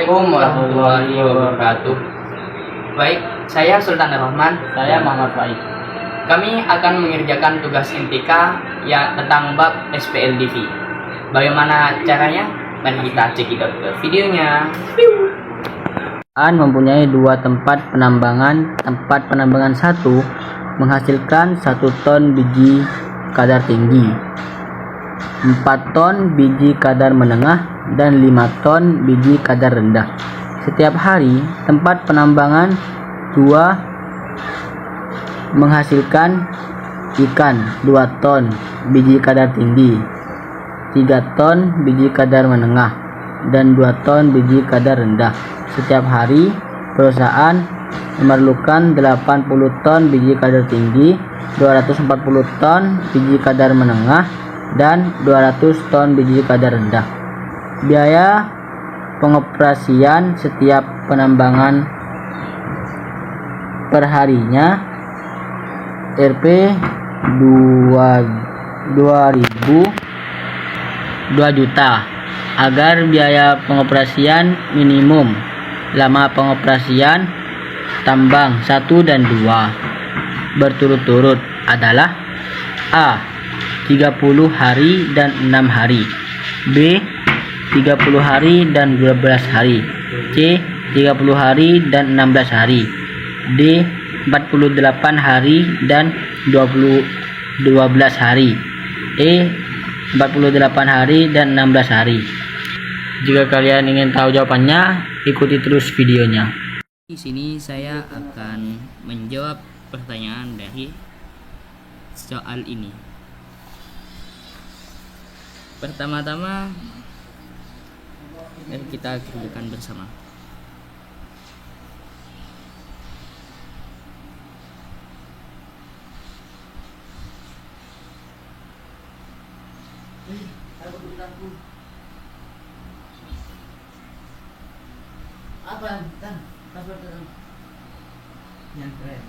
Assalamualaikum warahmatullahi wabarakatuh. Baik, saya Sultan Ar-Rahman. Saya Muhammad Faik. Kami akan mengerjakan tugas MTK yang tentang bab SPLDV. Bagaimana caranya? Mari kita cekidot ke videonya. Mempunyai dua tempat penambangan. Tempat penambangan satu menghasilkan 1 ton biji kadar tinggi, 4 ton biji kadar menengah, dan 5 ton biji kadar rendah. Setiap hari, tempat penambangan 2 menghasilkan ikan 2 ton biji kadar tinggi, 3 ton biji kadar menengah, dan 2 ton biji kadar rendah. Setiap hari, perusahaan memerlukan 80 ton biji kadar tinggi, 240 ton biji kadar menengah, dan 200 ton biji kadar rendah. Biaya pengoperasian setiap penambangan perharinya Rp 2 juta. Agar biaya pengoperasian minimum, lama pengoperasian tambang 1 dan 2 berturut-turut adalah A. 30 hari dan 6 hari, B. 30 hari dan 12 hari, C. 30 hari dan 16 hari, D. 48 hari dan 12 hari, E. 48 hari dan 16 hari. Jika kalian ingin tahu jawabannya, ikuti terus videonya. Di sini saya akan menjawab pertanyaan dari soal ini. Pertama-tama, mari kita kerjakan bersama. Apa? Yang keren.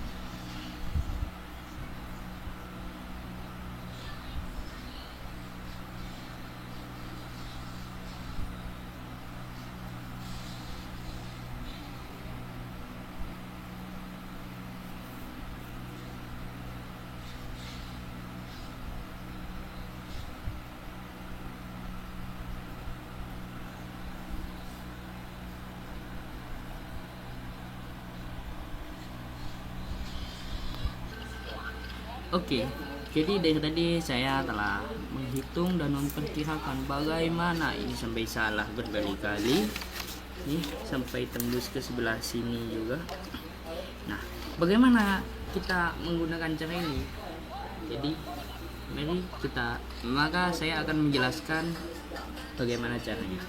Oke, jadi dari tadi saya telah menghitung dan memperkirakan bagaimana ini sampai salah berkali-kali. Nih, sampai tembus ke sebelah sini juga. Nah, bagaimana kita menggunakan cara ini? Jadi, maka saya akan menjelaskan bagaimana caranya.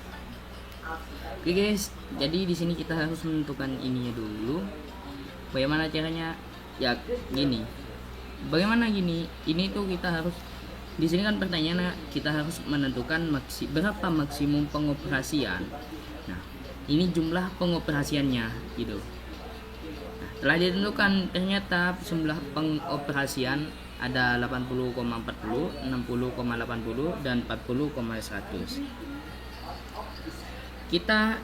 Oke guys, jadi di sini kita harus menentukan ininya dulu. Bagaimana caranya? Ya gini. Bagaimana gini? Ini tuh kita harus, di sini kan pertanyaannya kita harus menentukan berapa maksimum pengoperasian. Nah, ini jumlah pengoperasiannya gitu. Nah, telah ditentukan ternyata jumlah pengoperasian ada 80,40, 60,80 dan 40,100. Kita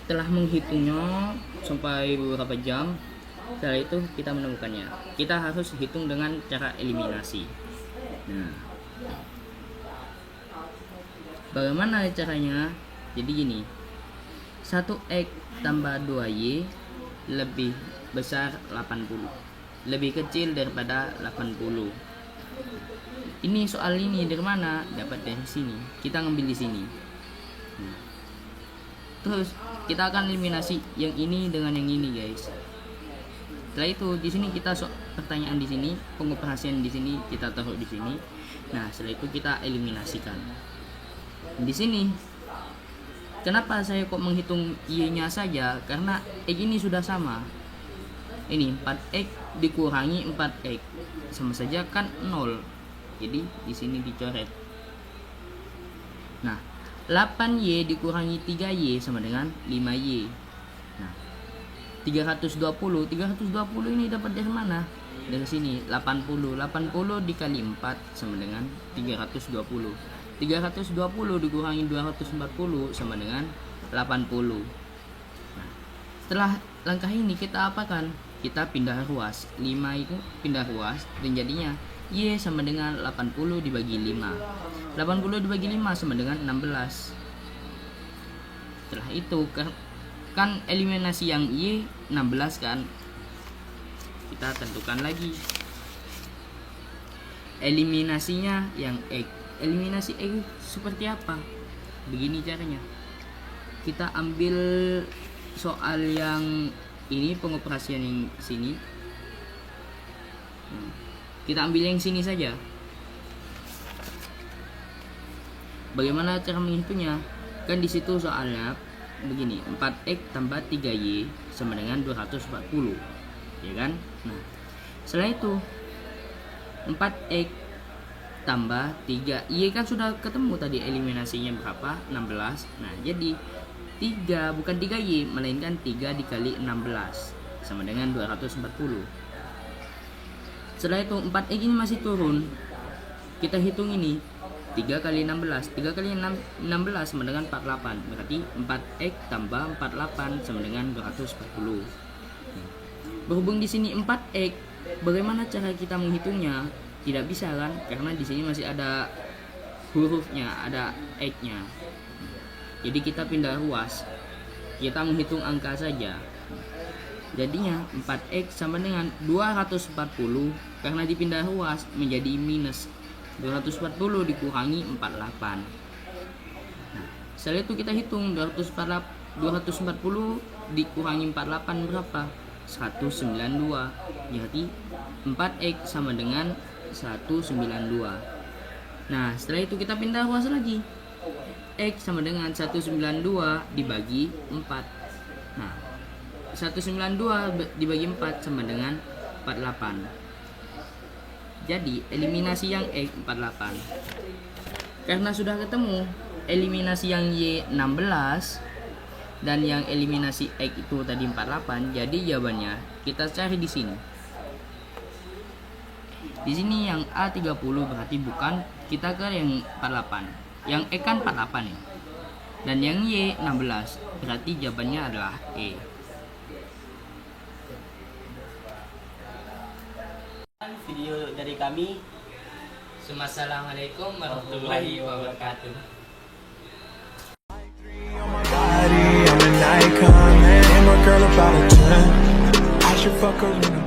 telah menghitungnya sampai beberapa jam. Setelah itu kita menemukannya. Kita harus hitung dengan cara eliminasi. Nah, bagaimana caranya? Jadi gini, 1x tambah 2y lebih besar 80, lebih kecil daripada 80. Ini soal ini dari mana? Dapat dari sini. Kita ngambil di sini. Nah, terus kita akan eliminasi yang ini dengan yang ini, guys. Setelah itu di sini kita pertanyaan di sini, pengoperasian di sini kita taruh di sini. Nah, setelah itu kita eliminasikan. Di sini kenapa saya kok menghitung y-nya saja? Karena x ini sudah sama. Ini 4x dikurangi 4x sama saja kan 0. Jadi di sini dicoret. Nah, 8y dikurangi 3y sama dengan 5y. Nah, 320 ini dapat dari mana? Dari sini. 80 dikali 4 sama dengan 320. 320 dikurangi 240 sama dengan 80. Setelah langkah ini kita apakan? Kita pindah ruas. 5 itu pindah ruas dan jadinya Y sama dengan 80 dibagi 5. 80 dibagi 5 sama dengan 16. Setelah itu kan eliminasi yang Y 16 kan. Kita tentukan lagi. Eliminasinya yang X. Eliminasi X seperti apa? Begini caranya. Kita ambil soal yang ini, pengoperasian yang sini. Kita ambil yang sini saja. Bagaimana cara menghitungnya? Kan di situ soalnya begini, 4x tambah 3y sama dengan 240. Ya kan? Nah, setelah itu 4x tambah 3y kan sudah ketemu tadi eliminasinya berapa? 16. Nah, jadi 3 bukan 3y melainkan 3 dikali 16 sama dengan 240. Setelah itu 4x ini masih turun. Kita hitung ini 3 kali 16. 3 kali 16 sama dengan 48. Berarti 4x tambah 48 sama dengan 240. Berhubung di sini 4x, bagaimana cara kita menghitungnya? Tidak bisa kan? Karena di sini masih ada hurufnya, ada x-nya. Jadi kita pindah ruas. Kita menghitung angka saja. Jadinya 4x sama dengan 240 karena dipindah ruas menjadi minus 240 dikurangi 48. Nah, setelah itu kita hitung 240 dikurangi 48 berapa? 192. Jadi 4x sama dengan 192. Nah, setelah itu kita pindah ruas lagi. X sama dengan 192 dibagi 4. Nah, 192 dibagi 4 sama dengan 48. Jadi eliminasi yang X 48. Karena sudah ketemu eliminasi yang Y 16 dan yang eliminasi X itu tadi 48, jadi jawabannya kita cari di sini. Di sini yang A30 berarti bukan, kita ke yang 48. Yang E kan 48 ya. Dan yang Y 16, berarti jawabannya adalah E. Video dari kami. Assalamualaikum warahmatullahi wabarakatuh. I'm an icon, man. And my girl about a 10. I should fuck her in the